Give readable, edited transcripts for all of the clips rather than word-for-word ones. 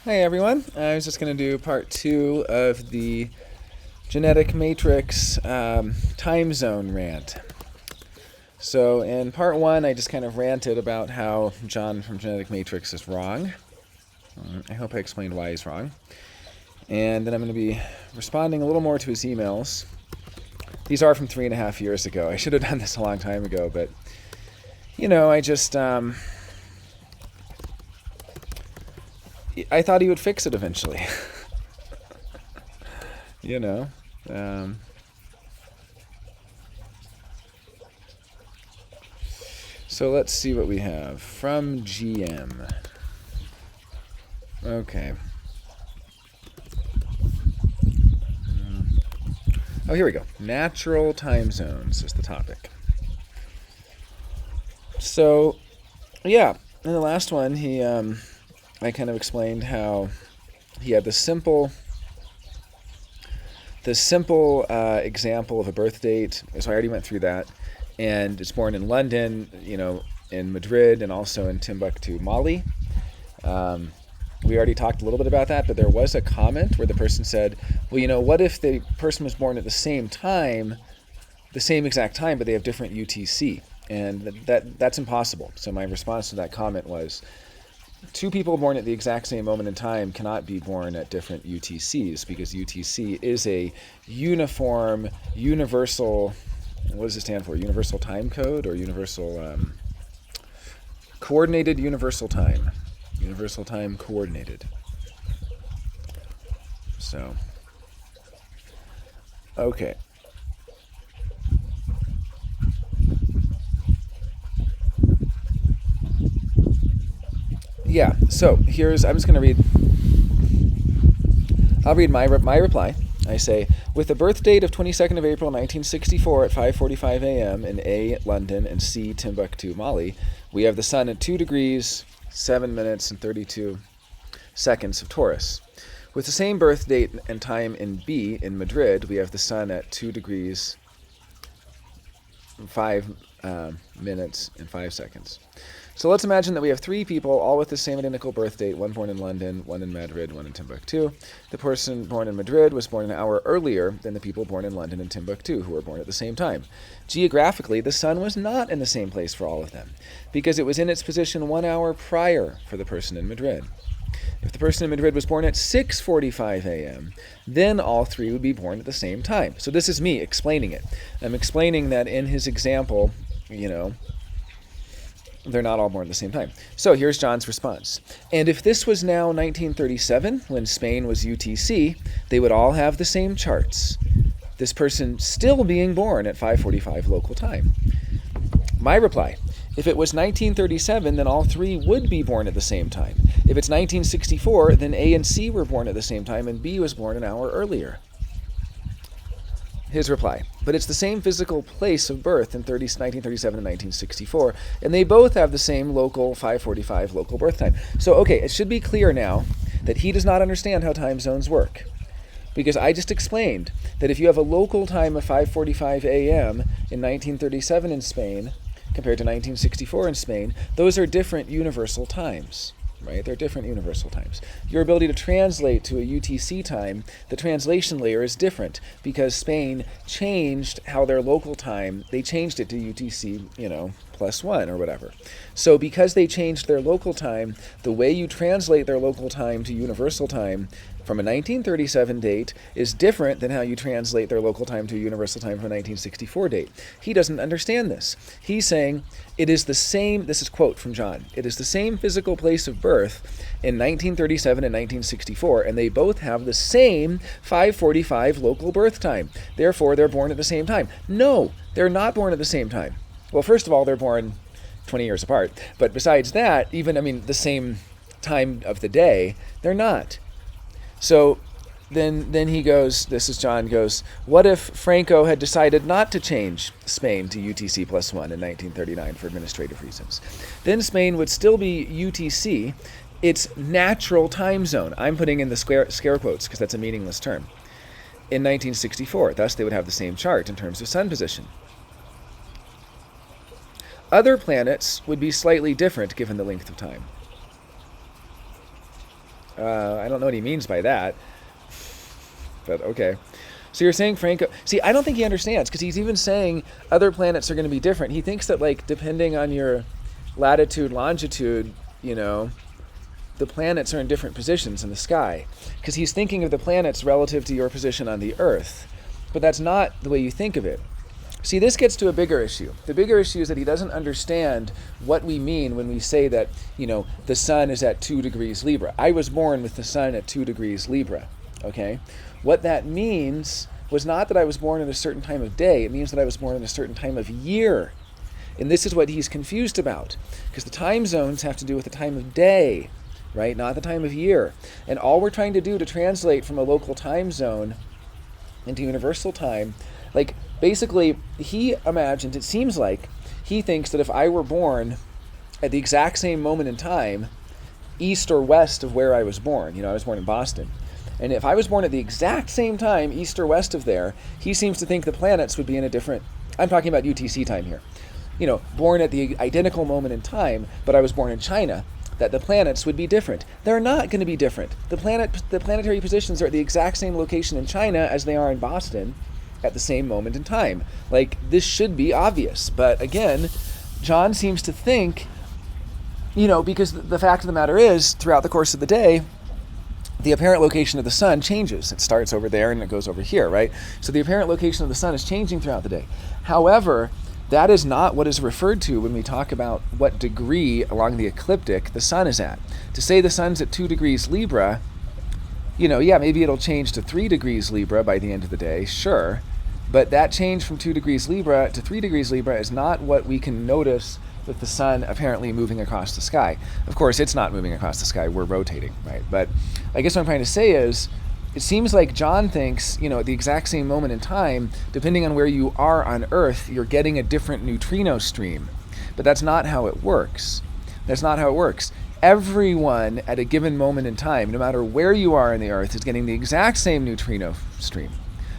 Hi everyone. I was just going to do part 2 of the genetic matrix time zone rant. So in part 1, I just kind of ranted about how John from Genetic Matrix is wrong. I hope I explained why he's wrong. And then I'm going to be responding a little more to his emails. These are from 3.5 years ago. I should have done this a long time ago, but I just I thought he would fix it eventually. So let's see what we have from GM. Okay. Oh, here we go. Natural time zones is the topic. So, yeah, in the last one, I kind of explained how he had the simple example of a birth date. So I already went through that, and it's born in London, in Madrid, and also in Timbuktu, Mali. We already talked a little bit about that, but there was a comment where the person said, well, what if the person was born at the same exact time, but they have different UTC? And that's impossible. So my response to that comment was, two people born at the exact same moment in time cannot be born at different UTCs, because UTC is a uniform, universal, what does it stand for? Universal time code, or universal, coordinated universal time. Universal time coordinated. So, okay. Yeah, so I'm just going to read my reply. I say, with the birth date of 22nd of April 1964 at 5:45 a.m. in A, London, and C, Timbuktu, Mali, we have the sun at 2 degrees, 7 minutes, and 32 seconds of Taurus. With the same birth date and time in B, in Madrid, we have the sun at 2 degrees, 5 minutes, and 5 seconds. So let's imagine that we have 3 people, all with the same identical birth date, one born in London, one in Madrid, one in Timbuktu. The person born in Madrid was born an hour earlier than the people born in London and Timbuktu, who were born at the same time. Geographically, the sun was not in the same place for all of them, because it was in its position 1 hour prior for the person in Madrid. If the person in Madrid was born at 6:45 a.m., then all 3 would be born at the same time. So this is me explaining it. I'm explaining that in his example, they're not all born at the same time. So here's John's response. And if this was now 1937, when Spain was UTC, they would all have the same charts. This person still being born at 5:45 local time. My reply, if it was 1937, then all 3 would be born at the same time. If it's 1964, then A and C were born at the same time, and B was born an hour earlier. His reply, but it's the same physical place of birth in 1937 and 1964, and they both have the same local 5:45 local birth time. So, okay, it should be clear now that he does not understand how time zones work, because I just explained that if you have a local time of 5:45 a.m. in 1937 in Spain compared to 1964 in Spain, those are different universal times. Right? They're different universal times. Your ability to translate to a UTC time, the translation layer is different, because Spain changed how their local time, they changed it to UTC, +1 or whatever. So because they changed their local time, the way you translate their local time to universal time from a 1937 date is different than how you translate their local time to a universal time from a 1964 date. He doesn't understand this. He's saying it is the same, this is quote from John, it is the same physical place of birth in 1937 and 1964, and they both have the same 5:45 local birth time. Therefore, they're born at the same time. No, they're not born at the same time. Well, first of all, they're born 20 years apart. But besides that, the same time of the day, they're not. So then he goes, this is John goes, what if Franco had decided not to change Spain to UTC +1 in 1939 for administrative reasons? Then Spain would still be UTC, its natural time zone. I'm putting in the scare quotes because that's a meaningless term. In 1964, thus they would have the same chart in terms of sun position. Other planets would be slightly different given the length of time. I don't know what he means by that, but okay. So you're saying Franco... See, I don't think he understands, because he's even saying other planets are going to be different. He thinks that, like, depending on your latitude, longitude, the planets are in different positions in the sky. Because he's thinking of the planets relative to your position on the Earth. But that's not the way you think of it. See, this gets to a bigger issue. The bigger issue is that he doesn't understand what we mean when we say that, the sun is at 2 degrees Libra. I was born with the sun at 2 degrees Libra, okay? What that means was not that I was born at a certain time of day. It means that I was born at a certain time of year. And this is what he's confused about, because the time zones have to do with the time of day, right? Not the time of year. And all we're trying to do to translate from a local time zone into universal time, like, basically, he imagines, it seems like, he thinks that if I were born at the exact same moment in time, east or west of where I was born, I was born in Boston, and if I was born at the exact same time, east or west of there, he seems to think the planets would be in a different, I'm talking about UTC time here, born at the identical moment in time, but I was born in China, that the planets would be different. They're not going to be different. The planetary positions are at the exact same location in China as they are in Boston at the same moment in time. Like, this should be obvious. But again, John seems to think, because the fact of the matter is, throughout the course of the day, the apparent location of the sun changes. It starts over there and it goes over here, right? So the apparent location of the sun is changing throughout the day. However, that is not what is referred to when we talk about what degree along the ecliptic the sun is at. To say the sun's at 2 degrees Libra, maybe it'll change to 3 degrees Libra by the end of the day, sure. But that change from 2 degrees Libra to 3 degrees Libra is not what we can notice with the sun apparently moving across the sky. Of course, it's not moving across the sky, we're rotating, right? But I guess what I'm trying to say is, it seems like John thinks, at the exact same moment in time, depending on where you are on Earth, you're getting a different neutrino stream. But that's not how it works. That's not how it works. Everyone at a given moment in time, no matter where you are on the Earth, is getting the exact same neutrino stream,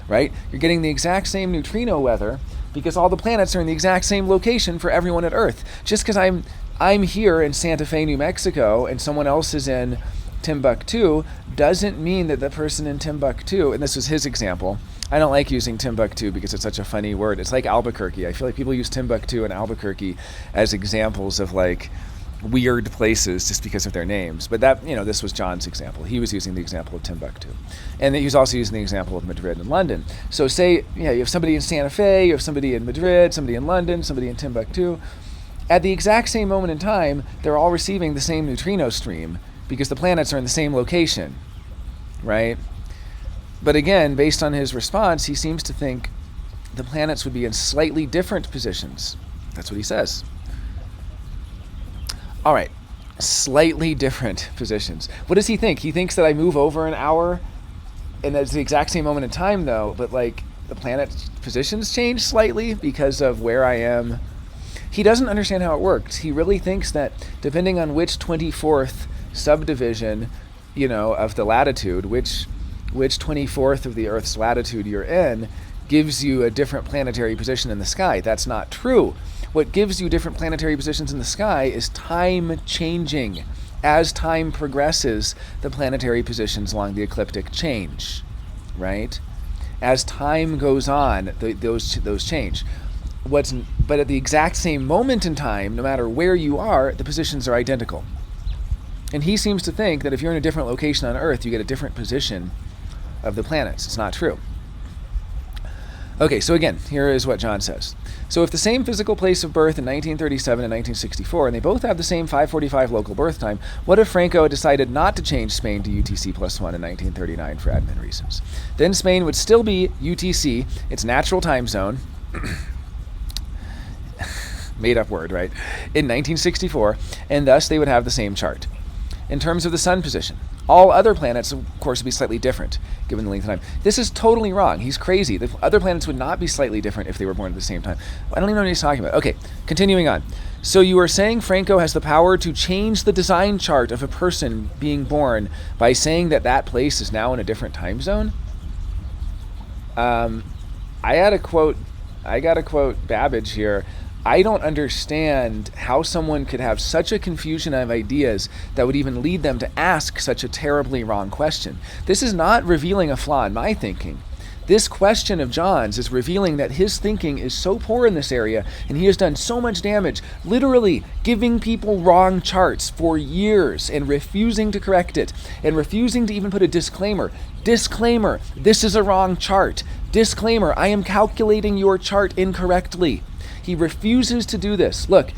right? You're getting the exact same neutrino weather because all the planets are in the exact same location for everyone at Earth. Just because I'm here in Santa Fe, New Mexico, and someone else is in Timbuktu doesn't mean that the person in Timbuktu, and this was his example, I don't like using Timbuktu because it's such a funny word. It's like Albuquerque. I feel like people use Timbuktu and Albuquerque as examples of like weird places just because of their names. But that, this was John's example. He was using the example of Timbuktu. And he was also using the example of Madrid and London. So say, you have somebody in Santa Fe, you have somebody in Madrid, somebody in London, somebody in Timbuktu. At the exact same moment in time, they're all receiving the same neutrino stream because the planets are in the same location, right? But again, based on his response, he seems to think the planets would be in slightly different positions. That's what he says. All right, slightly different positions. What does he think? He thinks that I move over an hour, and that's the exact same moment in time, though, but like the planet's positions change slightly because of where I am. He doesn't understand how it works. He really thinks that depending on which 24th subdivision, of the latitude, which 24th of the Earth's latitude you're in, gives you a different planetary position in the sky. That's not true. What gives you different planetary positions in the sky is time changing. As time progresses, the planetary positions along the ecliptic change, right? As time goes on, those change. But at the exact same moment in time, no matter where you are, the positions are identical. And he seems to think that if you're in a different location on Earth, you get a different position of the planets. It's not true. Okay, so again, here is what John says. So if the same physical place of birth in 1937 and 1964, and they both have the same 5:45 local birth time, what if Franco had decided not to change Spain to UTC +1 in 1939 for admin reasons? Then Spain would still be UTC, its natural time zone, made up word, right, in 1964, and thus they would have the same chart. In terms of the sun position, all other planets, of course, would be slightly different, given the length of time. This is totally wrong. He's crazy. The other planets would not be slightly different if they were born at the same time. I don't even know what he's talking about. Okay, continuing on. So you are saying Franco has the power to change the design chart of a person being born by saying that that place is now in a different time zone? I got to quote Babbage here. I don't understand how someone could have such a confusion of ideas that would even lead them to ask such a terribly wrong question. This is not revealing a flaw in my thinking. This question of John's is revealing that his thinking is so poor in this area, and he has done so much damage, literally giving people wrong charts for years and refusing to correct it, and refusing to even put a disclaimer. Disclaimer, this is a wrong chart. Disclaimer, I am calculating your chart incorrectly. He refuses to do this. Look,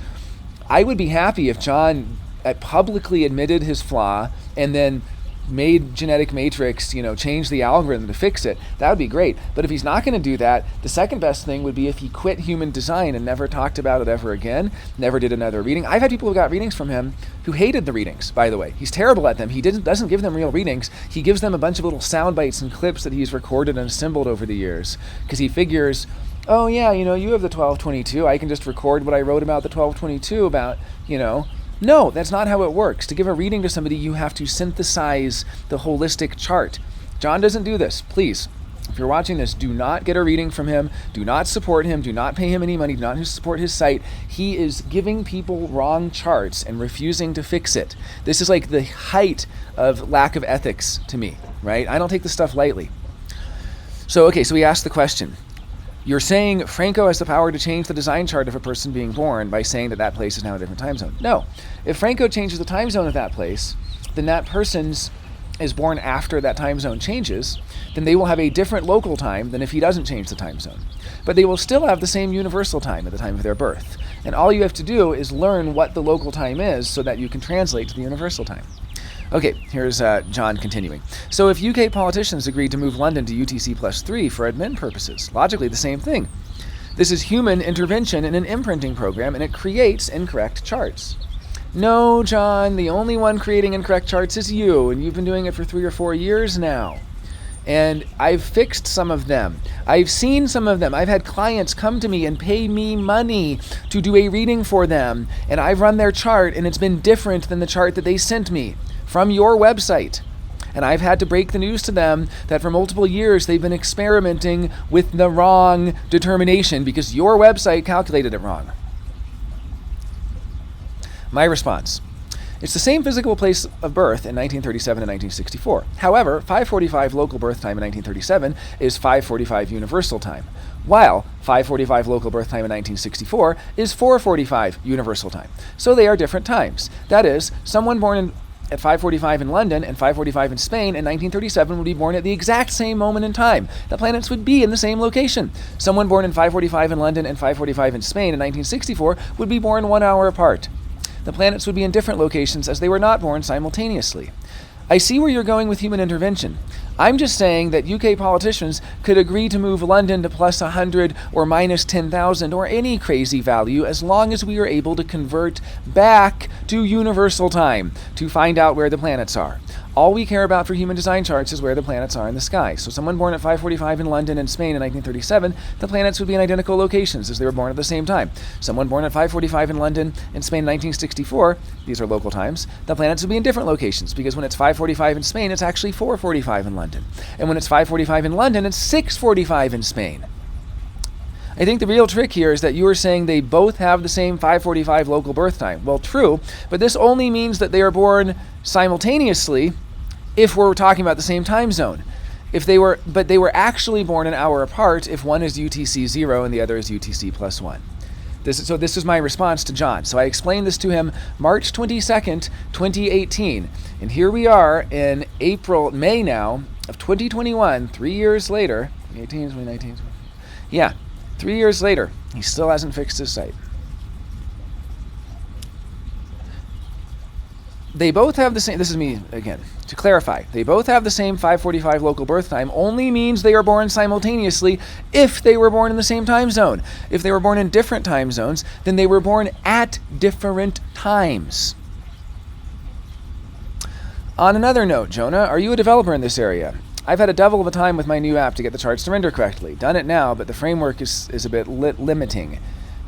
I would be happy if John publicly admitted his flaw and then made Genetic Matrix, change the algorithm to fix it. That would be great. But if he's not going to do that, the second best thing would be if he quit human design and never talked about it ever again, never did another reading. I've had people who got readings from him who hated the readings, by the way. He's terrible at them. He doesn't give them real readings. He gives them a bunch of little sound bites and clips that he's recorded and assembled over the years, because he figures, oh yeah, you have the 1222. I can just record what I wrote about the 1222 about, No, that's not how it works. To give a reading to somebody, you have to synthesize the holistic chart. John doesn't do this. Please, if you're watching this, do not get a reading from him. Do not support him. Do not pay him any money. Do not support his site. He is giving people wrong charts and refusing to fix it. This is like the height of lack of ethics to me, right? I don't take this stuff lightly. So we asked the question. You're saying Franco has the power to change the design chart of a person being born by saying that place is now a different time zone. No. If Franco changes the time zone of that place, then that person's is born after that time zone changes, then they will have a different local time than if he doesn't change the time zone. But they will still have the same universal time at the time of their birth. And all you have to do is learn what the local time is so that you can translate to the universal time. Okay, here's John continuing. So if UK politicians agreed to move London to UTC+3 for admin purposes, logically the same thing. This is human intervention in an imprinting program, and it creates incorrect charts. No, John, the only one creating incorrect charts is you, and you've been doing it for 3 or 4 years now. And I've fixed some of them. I've seen some of them. I've had clients come to me and pay me money to do a reading for them, and I've run their chart, and it's been different than the chart that they sent me from your website. And I've had to break the news to them that for multiple years they've been experimenting with the wrong determination because your website calculated it wrong. My response. It's the same physical place of birth in 1937 and 1964. However, 5:45 local birth time in 1937 is 5:45 universal time, while 5:45 local birth time in 1964 is 4:45 universal time. So they are different times. That is, someone born at 5:45 in London and 5:45 in Spain in 1937 would be born at the exact same moment in time. The planets would be in the same location. Someone born in 5:45 in London and 5:45 in Spain in 1964 would be born 1 hour apart. The planets would be in different locations as they were not born simultaneously. I see where you're going with human intervention. I'm just saying that UK politicians could agree to move London to plus 100 or minus 10,000 or any crazy value as long as we are able to convert back to universal time to find out where the planets are. All we care about for human design charts is where the planets are in the sky. So someone born at 5:45 in London and Spain in 1937, the planets would be in identical locations as they were born at the same time. Someone born at 5:45 in London and Spain in 1964, these are local times, the planets would be in different locations because when it's 5:45 in Spain, it's actually 4:45 in London. And when it's 5:45 in London, it's 6:45 in Spain. I think the real trick here is that you are saying they both have the same 5:45 local birth time. Well, true, but this only means that they are born simultaneously if we're talking about the same time zone. But they were actually born an hour apart if one is UTC 0 and the other is UTC plus 1. This is my response to John. So I explained this to him March 22nd, 2018. And here we are in May now of 2021, 3 years later. 2018, 2019. Yeah, 3 years later. He still hasn't fixed his site. They both have the same, this is me again, to clarify, they both have the same 5:45 local birth time only means they are born simultaneously if they were born in the same time zone. If they were born in different time zones, then they were born at different times. On another note, Jonah, are you a developer in this area? I've had a devil of a time with my new app to get the charts to render correctly. Done it now, but the framework is a bit limiting.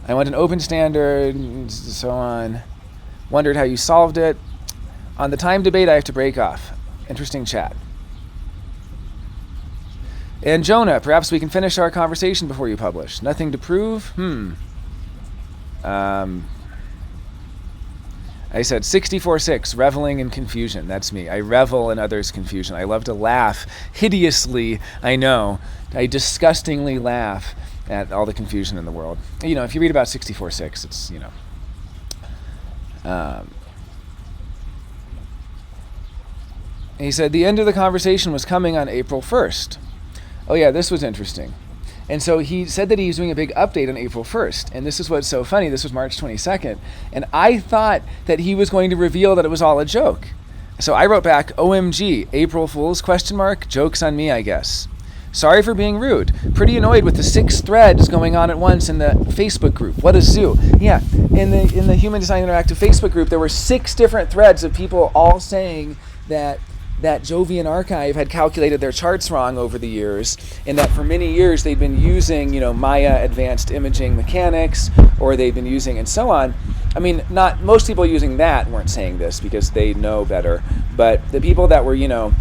I want an open standard, so on. Wondered how you solved it. On the time debate, I have to break off. Interesting chat. And Jonah, perhaps we can finish our conversation before you publish. Nothing to prove? I said 64-6, reveling in confusion. That's me. I revel in others' confusion. I love to laugh hideously. I know. I disgustingly laugh at all the confusion in the world. You know, if you read about 64-6, it's, you know. He said the end of the conversation was coming on April 1st. Oh yeah, this was interesting. And so he said that he was doing a big update on April 1st. And this is what's so funny. This was March 22nd. And I thought that he was going to reveal that it was all a joke. So I wrote back, OMG, April Fools, ? Joke's on me, I guess. Sorry for being rude. Pretty annoyed with the 6 threads going on at once in the Facebook group. What a zoo. Yeah, in the Human Design Interactive Facebook group, there were 6 different threads of people all saying that Jovian Archive had calculated their charts wrong over the years, and that for many years they'd been using, you know, Maya Advanced Imaging Mechanics, or they'd been using, and so on. I mean, not most people using that weren't saying this because they know better, but the people that were, you know,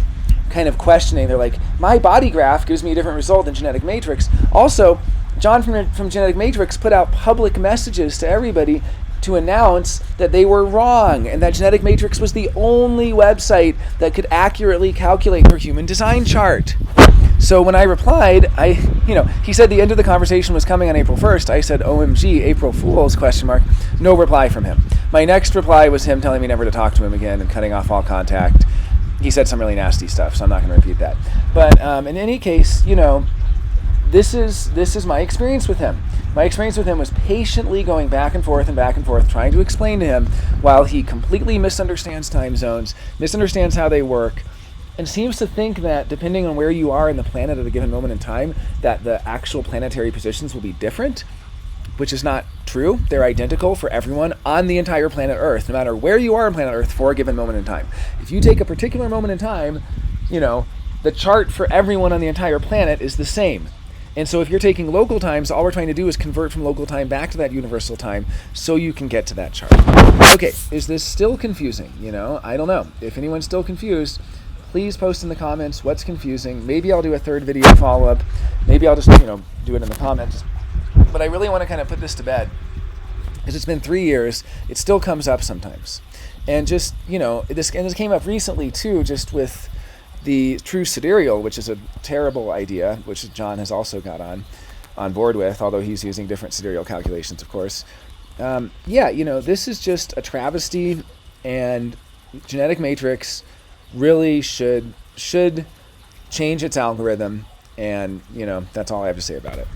kind of questioning, they're like, my body graph gives me a different result than Genetic Matrix. Also, John from Genetic Matrix put out public messages to everybody to announce that they were wrong and that Genetic Matrix was the only website that could accurately calculate their human design chart. So when I replied, he said the end of the conversation was coming on April 1st. I said, OMG, April Fools, ? No reply from him. My next reply was him telling me never to talk to him again and cutting off all contact. He said some really nasty stuff, so I'm not going to repeat that. But in any case, you know, this is my experience with him. My experience with him was patiently going back and forth, trying to explain to him while he completely misunderstands time zones, misunderstands how they work, and seems to think that depending on where you are in the planet at a given moment in time, that the actual planetary positions will be different, which is not true. They're identical for everyone on the entire planet Earth, no matter where you are on planet Earth for a given moment in time. If you take a particular moment in time, you know, the chart for everyone on the entire planet is the same. And so if you're taking local times, all we're trying to do is convert from local time back to that universal time so you can get to that chart. Okay, is this still confusing? You know, I don't know. If anyone's still confused, please post in the comments what's confusing. Maybe I'll do a third video follow-up. Maybe I'll just, you know, do it in the comments. But I really want to kind of put this to bed because it's been 3 years. It still comes up sometimes. And just, you know, this came up recently too, just with the true sidereal, which is a terrible idea, which John has also got on board with, although he's using different sidereal calculations, of course. Yeah, you know, this is just a travesty, and Genetic Matrix really should change its algorithm, and, you know, that's all I have to say about it.